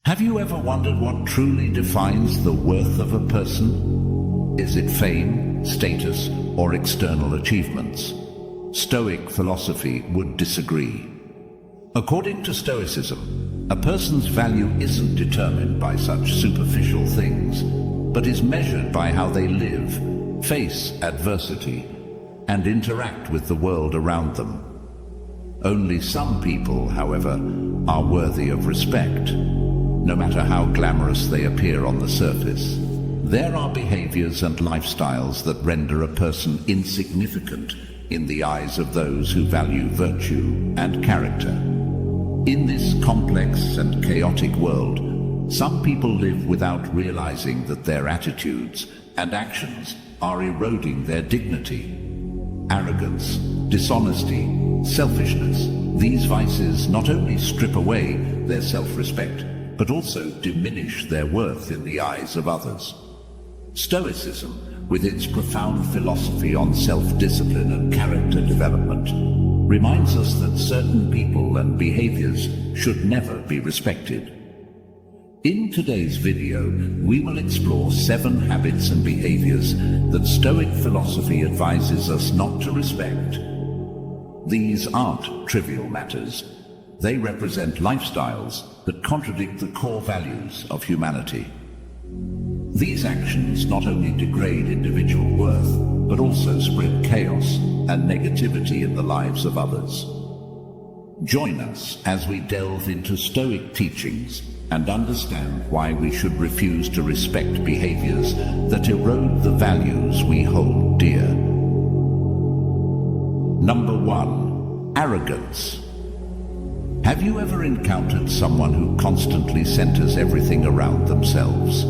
Have you ever wondered what truly defines the worth of a person? Is it fame, status, or external achievements? Stoic philosophy would disagree. According to Stoicism, a person's value isn't determined by such superficial things, but is measured by how they live, face adversity, and interact with the world around them. Only some people, however, are worthy of respect, no matter how glamorous they appear on the surface. There are behaviors and lifestyles that render a person insignificant in the eyes of those who value virtue and character. In this complex and chaotic world, some people live without realizing that their attitudes and actions are eroding their dignity. Arrogance, dishonesty, selfishness, these vices not only strip away their self-respect, but also diminish their worth in the eyes of others. Stoicism, with its profound philosophy on self-discipline and character development, reminds us that certain people and behaviors should never be respected. In today's video, we will explore 7 habits and behaviors that Stoic philosophy advises us not to respect. These aren't trivial matters. They represent lifestyles that contradict the core values of humanity. These actions not only degrade individual worth, but also spread chaos and negativity in the lives of others. Join us as we delve into Stoic teachings and understand why we should refuse to respect behaviors that erode the values we hold dear. Number 1. Arrogance. Have you ever encountered someone who constantly centers everything around themselves?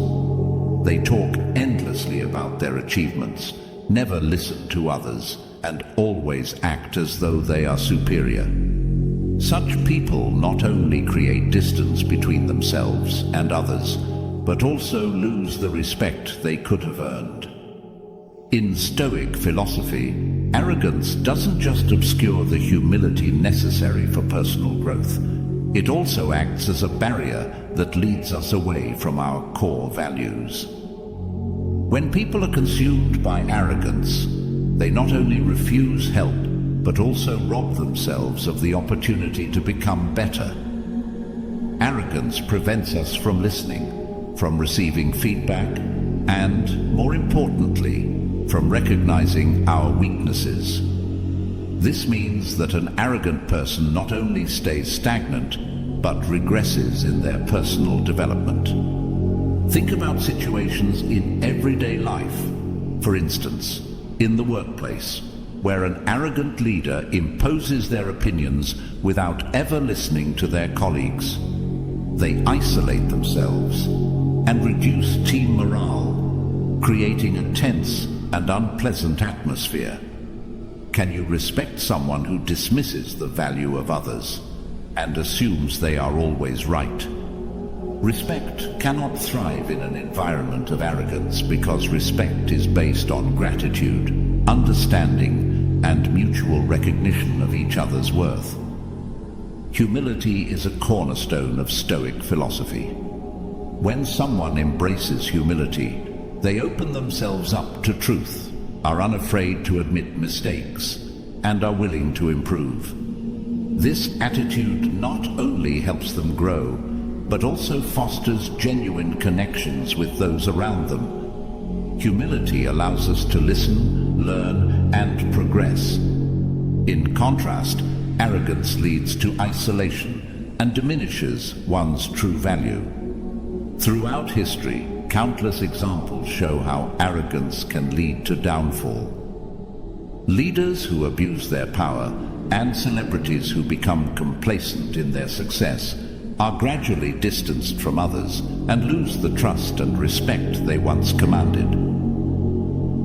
They talk endlessly about their achievements, never listen to others, and always act as though they are superior. Such people not only create distance between themselves and others, but also lose the respect they could have earned. In Stoic philosophy, arrogance doesn't just obscure the humility necessary for personal growth. It also acts as a barrier that leads us away from our core values. When people are consumed by arrogance, they not only refuse help, but also rob themselves of the opportunity to become better. Arrogance prevents us from listening, from receiving feedback, and, more importantly, from recognizing our weaknesses. This means that an arrogant person not only stays stagnant, but regresses in their personal development. Think about situations in everyday life. For instance, in the workplace, where an arrogant leader imposes their opinions without ever listening to their colleagues. They isolate themselves and reduce team morale, creating a tense and unpleasant atmosphere. Can you respect someone who dismisses the value of others and assumes they are always right? Respect cannot thrive in an environment of arrogance because respect is based on gratitude, understanding, and mutual recognition of each other's worth. Humility is a cornerstone of Stoic philosophy. When someone embraces humility, they open themselves up to truth, are unafraid to admit mistakes, and are willing to improve. This attitude not only helps them grow, but also fosters genuine connections with those around them. Humility allows us to listen, learn, and progress. In contrast, arrogance leads to isolation and diminishes one's true value. Throughout history, countless examples show how arrogance can lead to downfall. Leaders who abuse their power and celebrities who become complacent in their success are gradually distanced from others and lose the trust and respect they once commanded.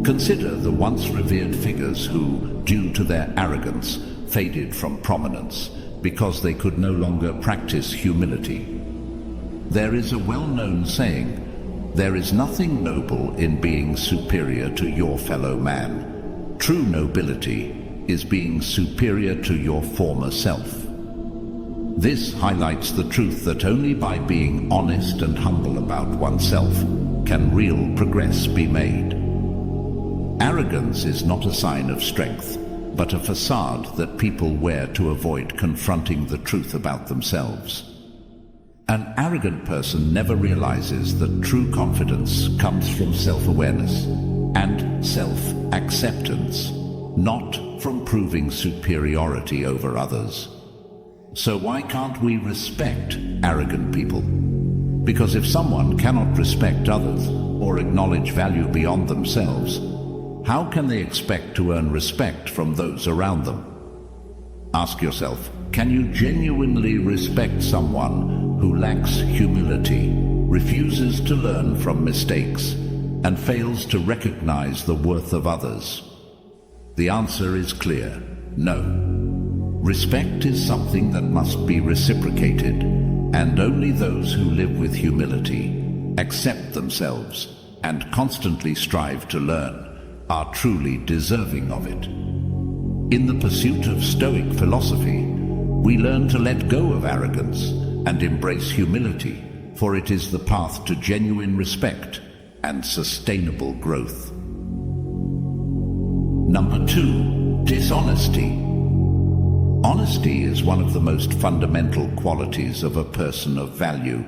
Consider the once revered figures who, due to their arrogance, faded from prominence because they could no longer practice humility. There is a well-known saying, "There is nothing noble in being superior to your fellow man. True nobility is being superior to your former self." This highlights the truth that only by being honest and humble about oneself can real progress be made. Arrogance is not a sign of strength, but a facade that people wear to avoid confronting the truth about themselves. An arrogant person never realizes that true confidence comes from self-awareness and self-acceptance, not from proving superiority over others. So why can't we respect arrogant people? Because if someone cannot respect others or acknowledge value beyond themselves, how can they expect to earn respect from those around them? Ask yourself, can you genuinely respect someone who lacks humility, refuses to learn from mistakes, and fails to recognize the worth of others? The answer is clear: no. Respect is something that must be reciprocated, and only those who live with humility, accept themselves, and constantly strive to learn are truly deserving of it. In the pursuit of Stoic philosophy, we learn to let go of arrogance and embrace humility, for it is the path to genuine respect and sustainable growth. Number 2, dishonesty. Honesty is one of the most fundamental qualities of a person of value,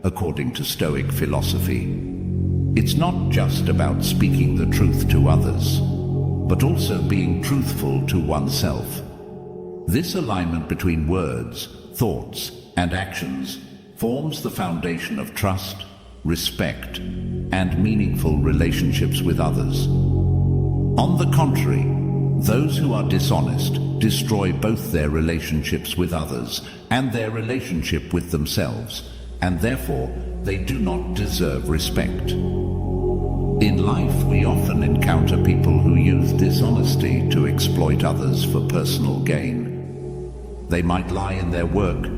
according to Stoic philosophy. It's not just about speaking the truth to others, but also being truthful to oneself. This alignment between words, thoughts, and actions forms the foundation of trust, respect, and meaningful relationships with others. On the contrary, those who are dishonest destroy both their relationships with others and their relationship with themselves, and therefore they do not deserve respect. In life, we often encounter people who use dishonesty to exploit others for personal gain. They might lie in their work,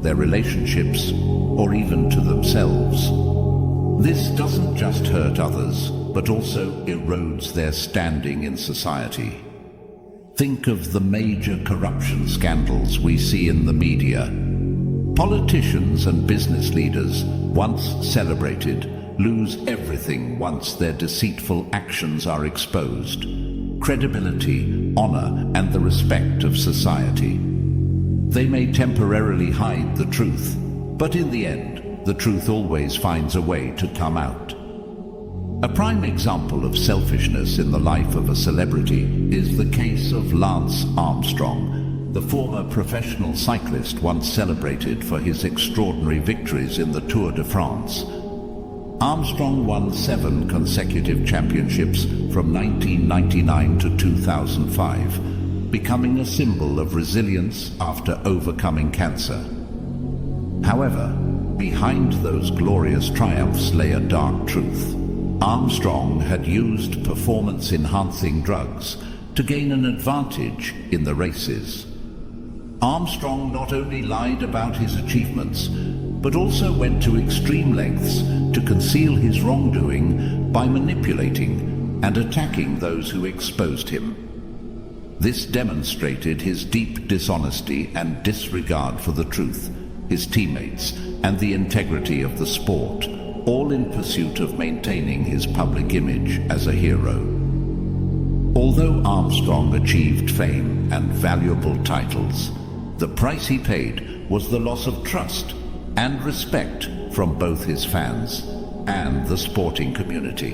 their relationships, or even to themselves. This doesn't just hurt others, but also erodes their standing in society. Think of the major corruption scandals we see in the media. Politicians and business leaders, once celebrated, lose everything once their deceitful actions are exposed: credibility, honor, and the respect of society. They may temporarily hide the truth, but in the end, the truth always finds a way to come out. A prime example of selfishness in the life of a celebrity is the case of Lance Armstrong, the former professional cyclist once celebrated for his extraordinary victories in the Tour de France. Armstrong won 7 consecutive championships from 1999 to 2005, becoming a symbol of resilience after overcoming cancer. However, behind those glorious triumphs lay a dark truth. Armstrong had used performance-enhancing drugs to gain an advantage in the races. Armstrong not only lied about his achievements, but also went to extreme lengths to conceal his wrongdoing by manipulating and attacking those who exposed him. This demonstrated his deep dishonesty and disregard for the truth, his teammates, and the integrity of the sport, all in pursuit of maintaining his public image as a hero. Although Armstrong achieved fame and valuable titles, the price he paid was the loss of trust and respect from both his fans and the sporting community.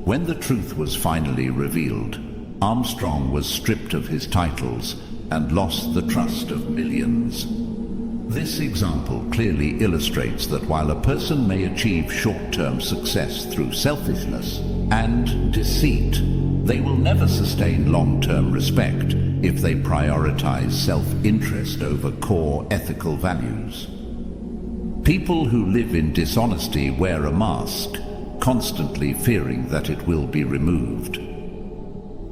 When the truth was finally revealed, Armstrong was stripped of his titles and lost the trust of millions. This example clearly illustrates that while a person may achieve short-term success through selfishness and deceit, they will never sustain long-term respect if they prioritize self-interest over core ethical values. People who live in dishonesty wear a mask, constantly fearing that it will be removed.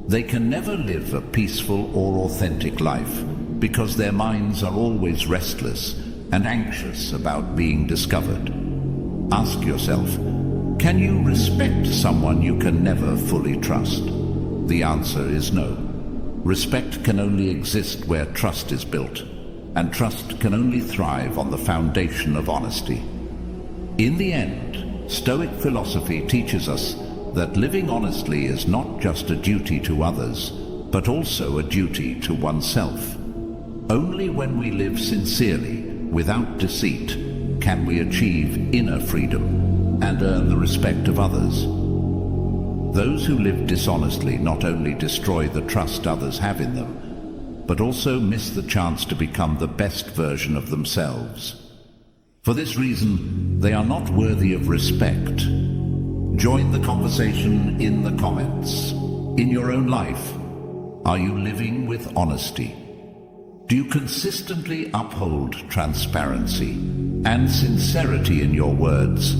They can never live a peaceful or authentic life because their minds are always restless and anxious about being discovered. Ask yourself, can you respect someone you can never fully trust? The answer is no. Respect can only exist where trust is built. and trust can only thrive on the foundation of honesty. In the end, Stoic philosophy teaches us that living honestly is not just a duty to others, but also a duty to oneself. Only when we live sincerely, without deceit, can we achieve inner freedom and earn the respect of others. Those who live dishonestly not only destroy the trust others have in them, but also miss the chance to become the best version of themselves. For this reason, they are not worthy of respect. Join the conversation in the comments. In your own life, are you living with honesty? Do you consistently uphold transparency and sincerity in your words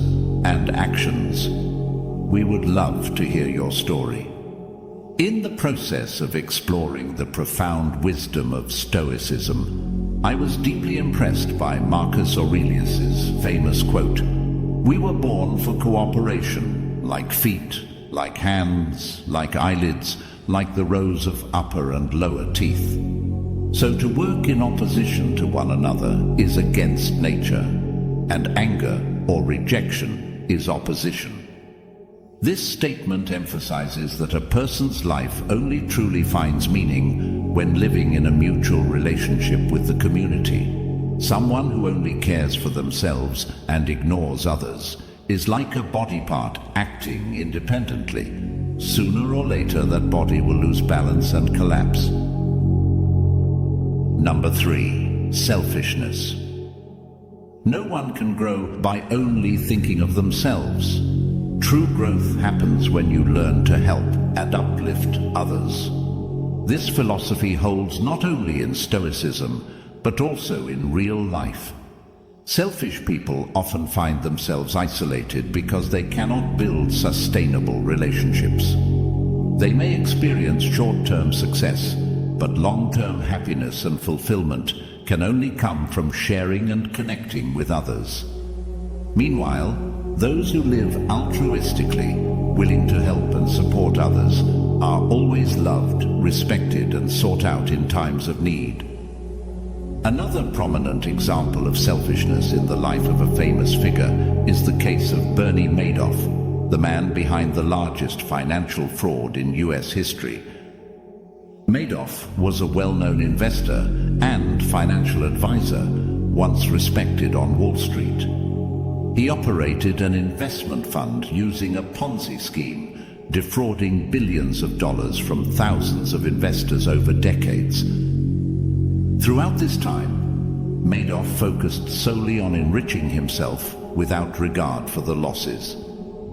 and actions? We would love to hear your story. In the process of exploring the profound wisdom of Stoicism, I was deeply impressed by Marcus Aurelius's famous quote, "We were born for cooperation, like feet, like hands, like eyelids, like the rows of upper and lower teeth. So to work in opposition to one another is against nature, and anger or rejection is opposition." This statement emphasizes that a person's life only truly finds meaning when living in a mutual relationship with the community. Someone who only cares for themselves and ignores others is like a body part acting independently. Sooner or later, that body will lose balance and collapse. Number 3, selfishness. No one can grow by only thinking of themselves. True growth happens when you learn to help and uplift others. This philosophy holds not only in Stoicism, but also in real life. Selfish people often find themselves isolated because they cannot build sustainable relationships. They may experience short-term success, but long-term happiness and fulfillment can only come from sharing and connecting with others. Meanwhile, those who live altruistically, willing to help and support others, are always loved, respected, and sought out in times of need. Another prominent example of selfishness in the life of a famous figure is the case of Bernie Madoff, the man behind the largest financial fraud in US history. Madoff was a well-known investor and financial advisor, once respected on Wall Street. He operated an investment fund using a Ponzi scheme, defrauding billions of dollars from thousands of investors over decades. Throughout this time, Madoff focused solely on enriching himself without regard for the losses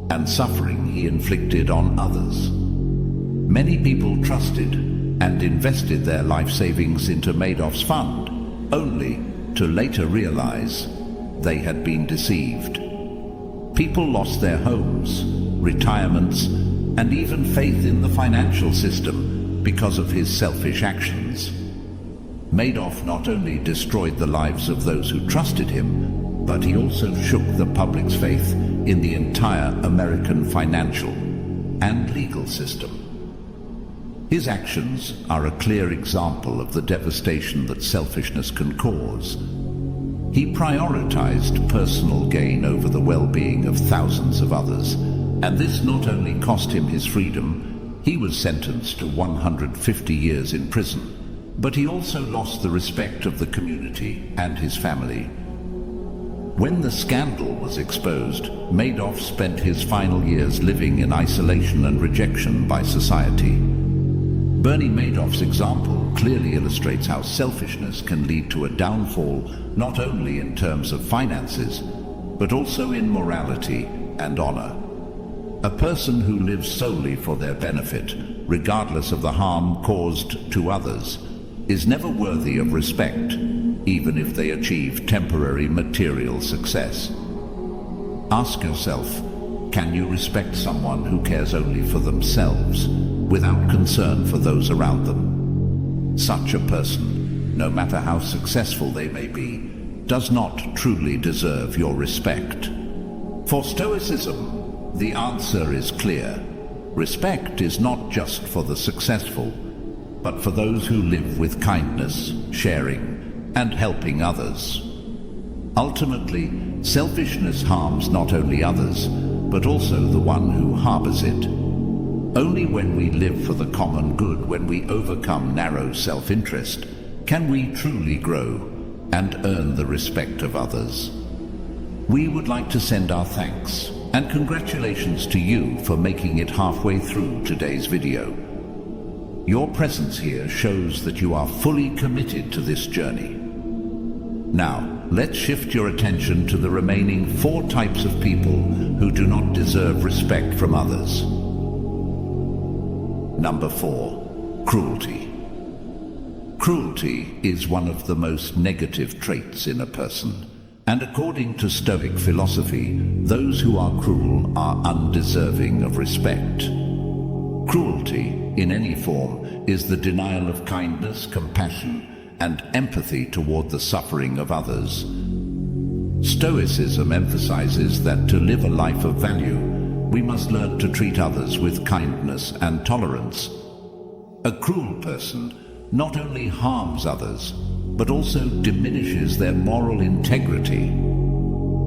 and suffering he inflicted on others. Many people trusted and invested their life savings into Madoff's fund, only to later realize they had been deceived. People lost their homes, retirements, and even faith in the financial system because of his selfish actions. Madoff not only destroyed the lives of those who trusted him, but he also shook the public's faith in the entire American financial and legal system. His actions are a clear example of the devastation that selfishness can cause. He prioritized personal gain over the well-being of thousands of others, and this not only cost him his freedom, he was sentenced to 150 years in prison, but he also lost the respect of the community and his family. When the scandal was exposed, Madoff spent his final years living in isolation and rejection by society. Bernie Madoff's example clearly illustrates how selfishness can lead to a downfall not only in terms of finances, but also in morality and honor. A person who lives solely for their benefit, regardless of the harm caused to others, is never worthy of respect, even if they achieve temporary material success. Ask yourself, can you respect someone who cares only for themselves, without concern for those around them? Such a person, no matter how successful they may be, does not truly deserve your respect. For Stoicism, the answer is clear. Respect is not just for the successful, but for those who live with kindness, sharing, and helping others. Ultimately, selfishness harms not only others, but also the one who harbors it. Only when we live for the common good, when we overcome narrow self-interest, can we truly grow and earn the respect of others. We would like to send our thanks and congratulations to you for making it halfway through today's video. Your presence here shows that you are fully committed to this journey. Now, let's shift your attention to the remaining 4 types of people who do not deserve respect from others. Number 4, cruelty. Cruelty is one of the most negative traits in a person, and according to Stoic philosophy, those who are cruel are undeserving of respect. Cruelty, in any form, is the denial of kindness, compassion, and empathy toward the suffering of others. Stoicism emphasizes that to live a life of value, we must learn to treat others with kindness and tolerance. A cruel person not only harms others, but also diminishes their moral integrity.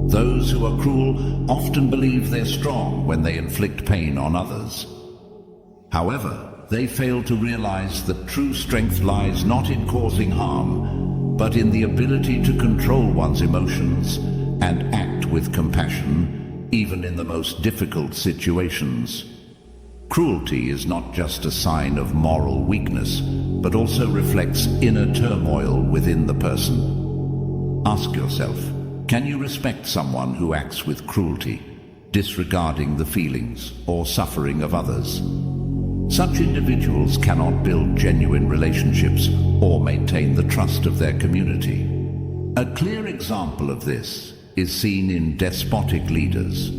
Those who are cruel often believe they're strong when they inflict pain on others. However, they fail to realize that true strength lies not in causing harm, but in the ability to control one's emotions and act with compassion, even in the most difficult situations. Cruelty is not just a sign of moral weakness, but also reflects inner turmoil within the person. Ask yourself, can you respect someone who acts with cruelty, disregarding the feelings or suffering of others? Such individuals cannot build genuine relationships or maintain the trust of their community. A clear example of this is seen in despotic leaders,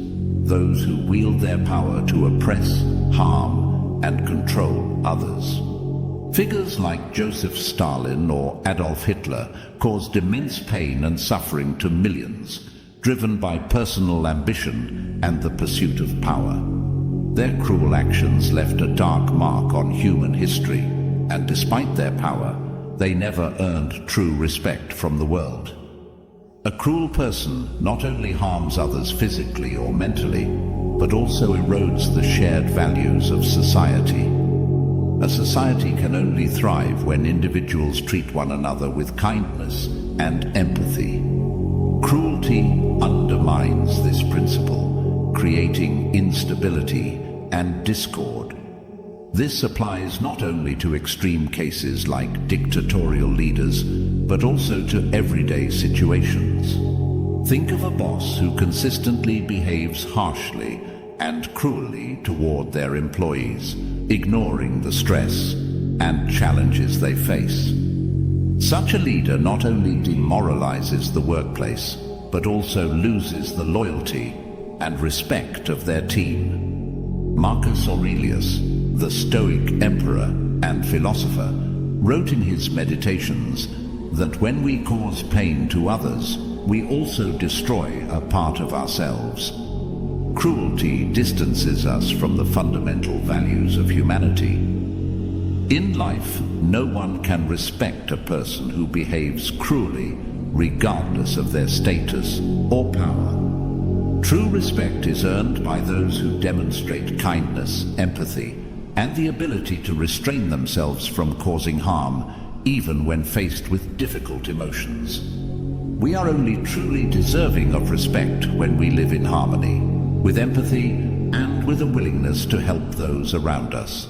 those who wield their power to oppress, harm, and control others. Figures like Joseph Stalin or Adolf Hitler caused immense pain and suffering to millions, driven by personal ambition and the pursuit of power. Their cruel actions left a dark mark on human history, and despite their power, they never earned true respect from the world. A cruel person not only harms others physically or mentally, but also erodes the shared values of society. A society can only thrive when individuals treat one another with kindness and empathy. Cruelty undermines this principle, creating instability and discord. This applies not only to extreme cases like dictatorial leaders, but also to everyday situations. Think of a boss who consistently behaves harshly and cruelly toward their employees, ignoring the stress and challenges they face. Such a leader not only demoralizes the workplace, but also loses the loyalty and respect of their team. Marcus Aurelius, the Stoic emperor and philosopher, wrote in his Meditations that when we cause pain to others, we also destroy a part of ourselves. Cruelty distances us from the fundamental values of humanity. In life, no one can respect a person who behaves cruelly, regardless of their status or power. True respect is earned by those who demonstrate kindness, empathy, and the ability to restrain themselves from causing harm, even when faced with difficult emotions. We are only truly deserving of respect when we live in harmony, with empathy and with a willingness to help those around us.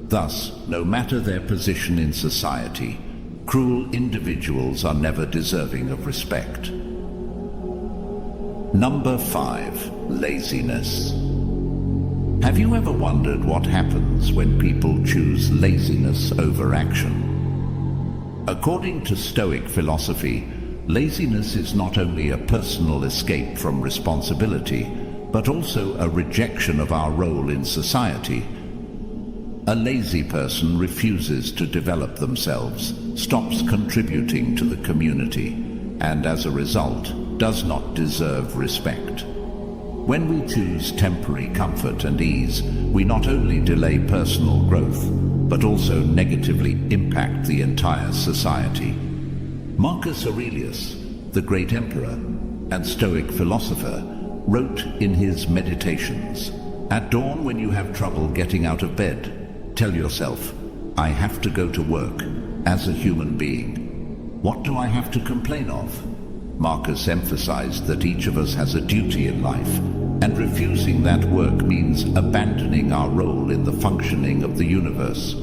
Thus, no matter their position in society, cruel individuals are never deserving of respect. Number 5, laziness. Have you ever wondered what happens when people choose laziness over action? According to Stoic philosophy, laziness is not only a personal escape from responsibility, but also a rejection of our role in society. A lazy person refuses to develop themselves, stops contributing to the community, and as a result, does not deserve respect. When we choose temporary comfort and ease, we not only delay personal growth, but also negatively impact the entire society. Marcus Aurelius, the great emperor and Stoic philosopher, wrote in his Meditations, "At dawn, when you have trouble getting out of bed, tell yourself, I have to go to work as a human being. What do I have to complain of?" Marcus emphasized that each of us has a duty in life, and refusing that work means abandoning our role in the functioning of the universe.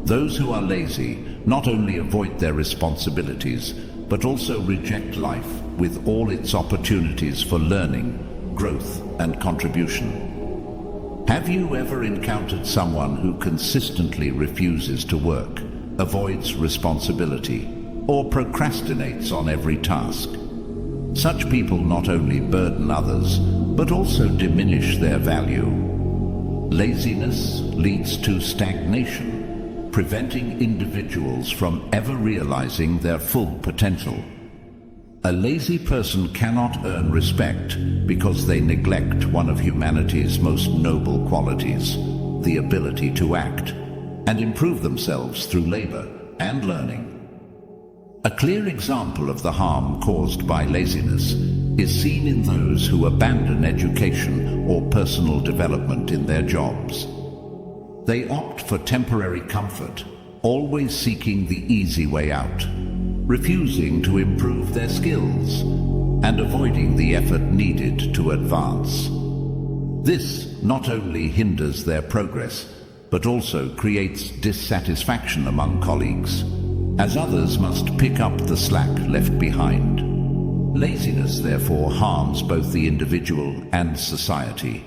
Those who are lazy not only avoid their responsibilities, but also reject life with all its opportunities for learning, growth, and contribution. Have you ever encountered someone who consistently refuses to work, avoids responsibility, or procrastinates on every task? Such people not only burden others, but also diminish their value. Laziness leads to stagnation, preventing individuals from ever realizing their full potential. A lazy person cannot earn respect because they neglect one of humanity's most noble qualities, the ability to act and improve themselves through labor and learning. A clear example of the harm caused by laziness is seen in those who abandon education or personal development in their jobs. They opt for temporary comfort, always seeking the easy way out, refusing to improve their skills, and avoiding the effort needed to advance. This not only hinders their progress, but also creates dissatisfaction among colleagues, as others must pick up the slack left behind. Laziness, therefore, harms both the individual and society.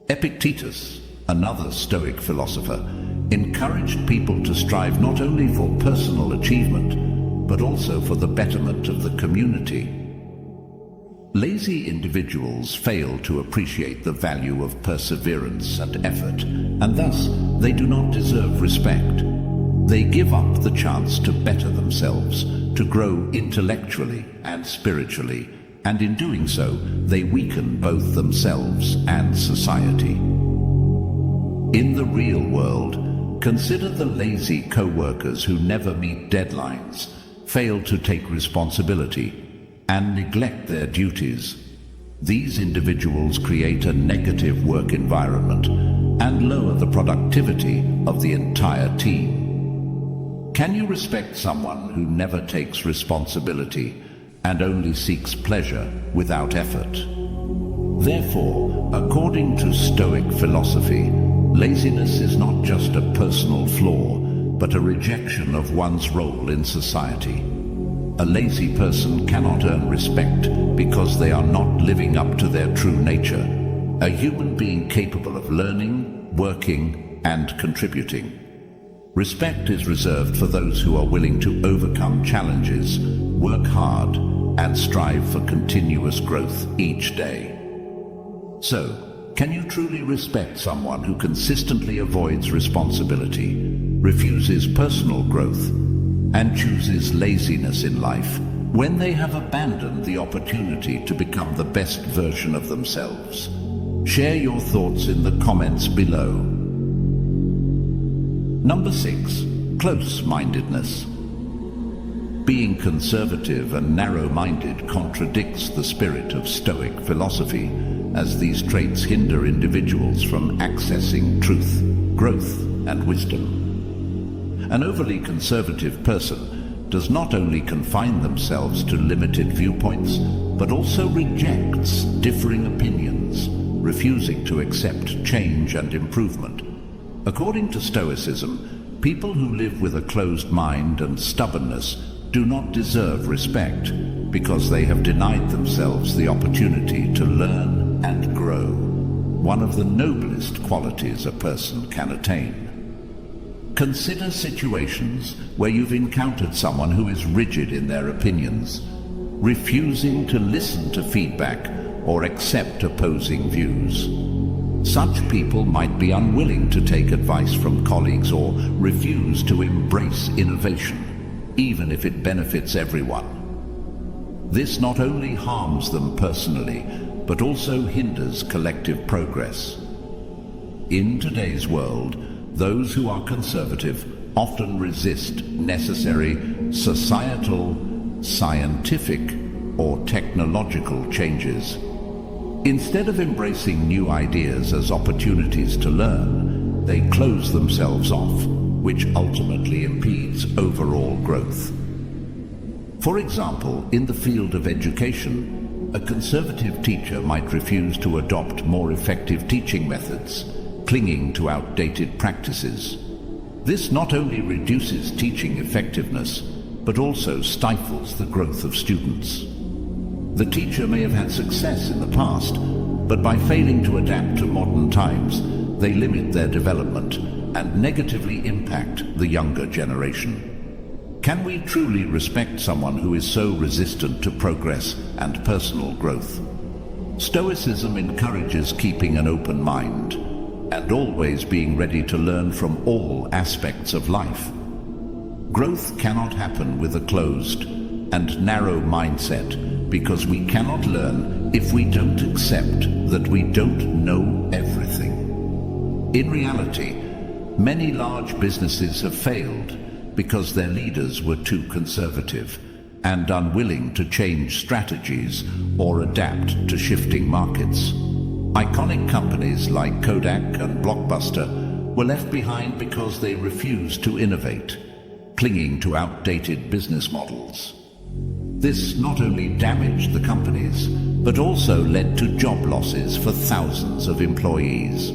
Epictetus, another Stoic philosopher, encouraged people to strive not only for personal achievement, but also for the betterment of the community. Lazy individuals fail to appreciate the value of perseverance and effort, and thus they do not deserve respect. They give up the chance to better themselves, to grow intellectually and spiritually, and in doing so, they weaken both themselves and society. In the real world, consider the lazy co-workers who never meet deadlines, fail to take responsibility, and neglect their duties. These individuals create a negative work environment and lower the productivity of the entire team. Can you respect someone who never takes responsibility and only seeks pleasure without effort? Therefore, according to Stoic philosophy, laziness is not just a personal flaw, but a rejection of one's role in society. A lazy person cannot earn respect because they are not living up to their true nature, a human being capable of learning, working, and contributing. Respect is reserved for those who are willing to overcome challenges, work hard, and strive for continuous growth each day. So, can you truly respect someone who consistently avoids responsibility, refuses personal growth, and chooses laziness in life when they have abandoned the opportunity to become the best version of themselves? Share your thoughts in the comments below. Number 6. Close-mindedness. Being conservative and narrow-minded contradicts the spirit of Stoic philosophy, as these traits hinder individuals from accessing truth, growth, and wisdom. An overly conservative person does not only confine themselves to limited viewpoints, but also rejects differing opinions, refusing to accept change and improvement. According to Stoicism, people who live with a closed mind and stubbornness do not deserve respect because they have denied themselves the opportunity to learn and grow, one of the noblest qualities a person can attain. Consider situations where you've encountered someone who is rigid in their opinions, refusing to listen to feedback or accept opposing views. Such people might be unwilling to take advice from colleagues or refuse to embrace innovation, even if it benefits everyone. This not only harms them personally, but also hinders collective progress. In today's world, those who are conservative often resist necessary societal, scientific, or technological changes. Instead of embracing new ideas as opportunities to learn, they close themselves off, which ultimately impedes overall growth. For example, in the field of education, a conservative teacher might refuse to adopt more effective teaching methods, clinging to outdated practices. This not only reduces teaching effectiveness, but also stifles the growth of students. The teacher may have had success in the past, but by failing to adapt to modern times, they limit their development and negatively impact the younger generation. Can we truly respect someone who is so resistant to progress and personal growth? Stoicism encourages keeping an open mind and always being ready to learn from all aspects of life. Growth cannot happen with a closed and narrow mindset, because we cannot learn if we don't accept that we don't know everything. In reality, many large businesses have failed because their leaders were too conservative and unwilling to change strategies or adapt to shifting markets. Iconic companies like Kodak and Blockbuster were left behind because they refused to innovate, clinging to outdated business models. This not only damaged the companies, but also led to job losses for thousands of employees.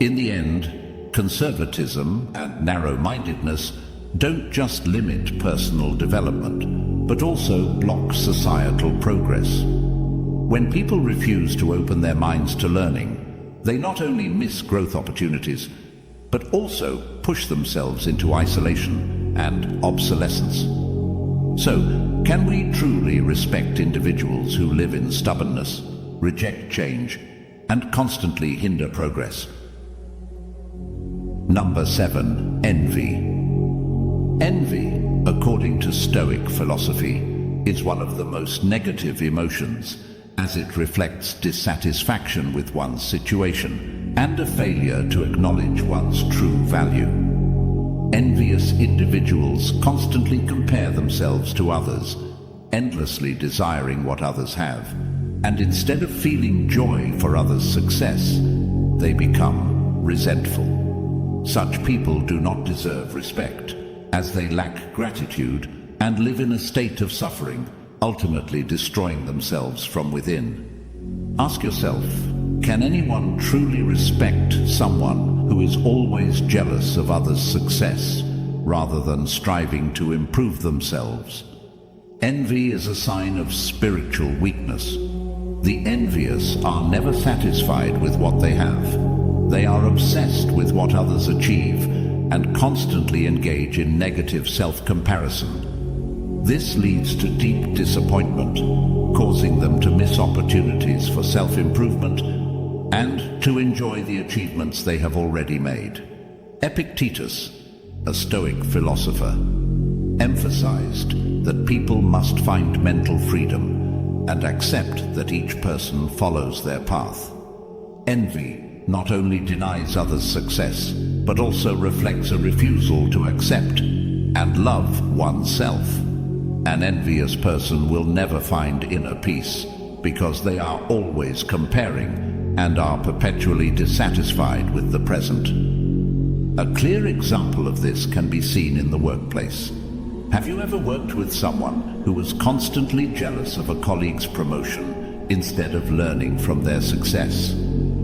In the end, conservatism and narrow-mindedness don't just limit personal development, but also block societal progress. When people refuse to open their minds to learning, they not only miss growth opportunities, but also push themselves into isolation and obsolescence. So, can we truly respect individuals who live in stubbornness, reject change, and constantly hinder progress? Number 7. Envy. Envy, according to Stoic philosophy, is one of the most negative emotions, as it reflects dissatisfaction with one's situation and a failure to acknowledge one's true value. Envious individuals constantly compare themselves to others, endlessly desiring what others have, and instead of feeling joy for others' success, they become resentful. Such people do not deserve respect, as they lack gratitude and live in a state of suffering, ultimately destroying themselves from within. Ask yourself, can anyone truly respect someone who is always jealous of others' success rather than striving to improve themselves? Envy is a sign of spiritual weakness. The envious are never satisfied with what they have. They are obsessed with what others achieve and constantly engage in negative self-comparison. This leads to deep disappointment, causing them to miss opportunities for self-improvement and to enjoy the achievements they have already made. Epictetus, a Stoic philosopher, emphasized that people must find mental freedom and accept that each person follows their path. Envy not only denies others' success, but also reflects a refusal to accept and love oneself. An envious person will never find inner peace because they are always comparing and are perpetually dissatisfied with the present. A clear example of this can be seen in the workplace. Have you ever worked with someone who was constantly jealous of a colleague's promotion instead of learning from their success?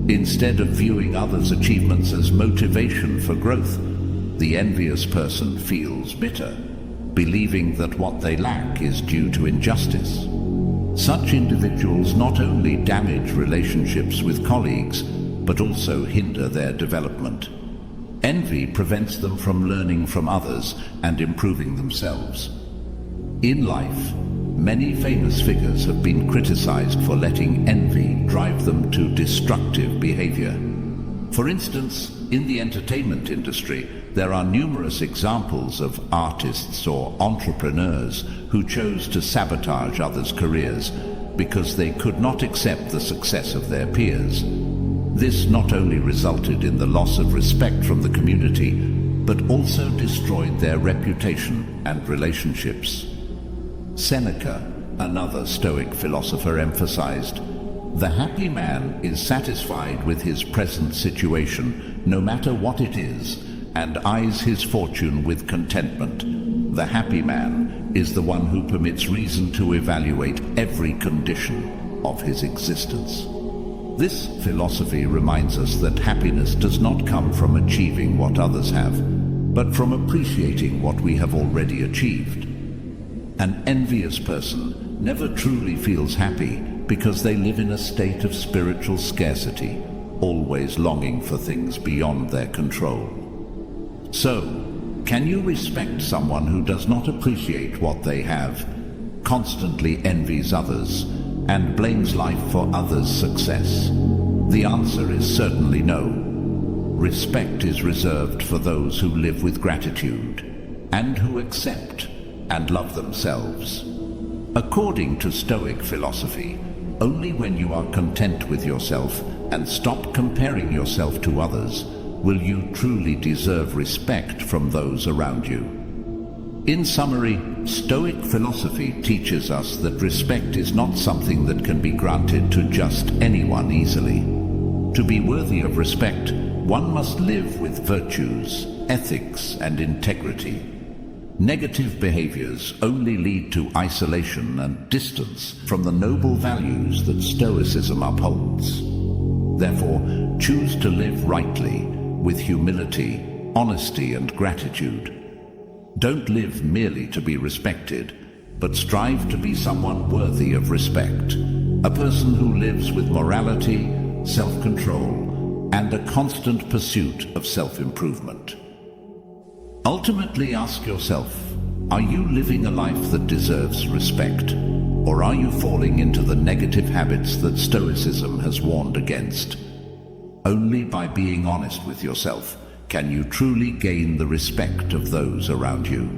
Instead of viewing others' achievements as motivation for growth, the envious person feels bitter, believing that what they lack is due to injustice. Such individuals not only damage relationships with colleagues, but also hinder their development. Envy prevents them from learning from others and improving themselves. In life, many famous figures have been criticized for letting envy drive them to destructive behavior. For instance, in the entertainment industry, there are numerous examples of artists or entrepreneurs who chose to sabotage others' careers because they could not accept the success of their peers. This not only resulted in the loss of respect from the community, but also destroyed their reputation and relationships. Seneca, another Stoic philosopher, emphasized, "The happy man is satisfied with his present situation, no matter what it is, and eyes his fortune with contentment. The happy man is the one who permits reason to evaluate every condition of his existence." This philosophy reminds us that happiness does not come from achieving what others have, but from appreciating what we have already achieved. An envious person never truly feels happy because they live in a state of spiritual scarcity, always longing for things beyond their control. So, can you respect someone who does not appreciate what they have, constantly envies others, and blames life for others' success? The answer is certainly no. Respect is reserved for those who live with gratitude and who accept and love themselves. According to Stoic philosophy, only when you are content with yourself and stop comparing yourself to others will you truly deserve respect from those around you. In summary, Stoic philosophy teaches us that respect is not something that can be granted to just anyone easily. To be worthy of respect, one must live with virtues, ethics, and integrity. Negative behaviors only lead to isolation and distance from the noble values that Stoicism upholds. Therefore, choose to live rightly, with humility, honesty, and gratitude. Don't live merely to be respected, but strive to be someone worthy of respect, a person who lives with morality, self-control, and a constant pursuit of self-improvement. Ultimately, ask yourself, are you living a life that deserves respect, or are you falling into the negative habits that Stoicism has warned against? Only by being honest with yourself can you truly gain the respect of those around you.